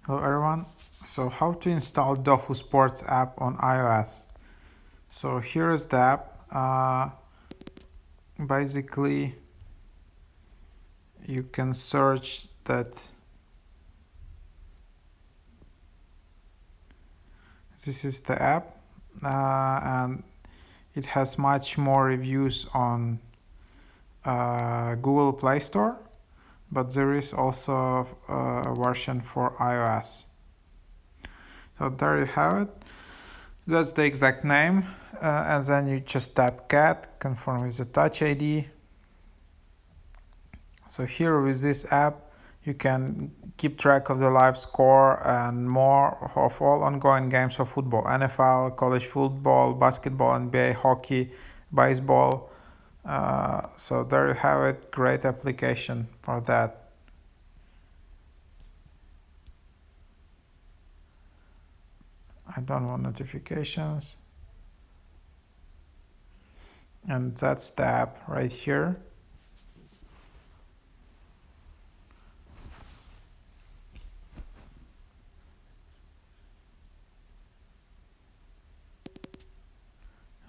Hello everyone. So how to install DOFU Sports app on iOS. So here is the app. Basically you can search that this is the app, and it has much more reviews on Google Play Store, but there is also a version for iOS. So there you have it. That's the exact name, and then you just tap Get, confirm with the Touch ID. So here with this app, you can keep track of the live score and more of all ongoing games of football, NFL, college football, basketball, NBA, hockey, baseball. So there you have it, great application for that. I don't want notifications. And that's the app right here.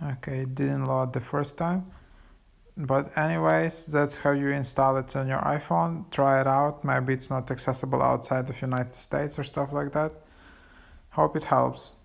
Okay, it didn't load the first time. But anyways, that's how you install it on your iPhone. Try it out. Maybe it's not accessible outside of United States or stuff like that. Hope it helps.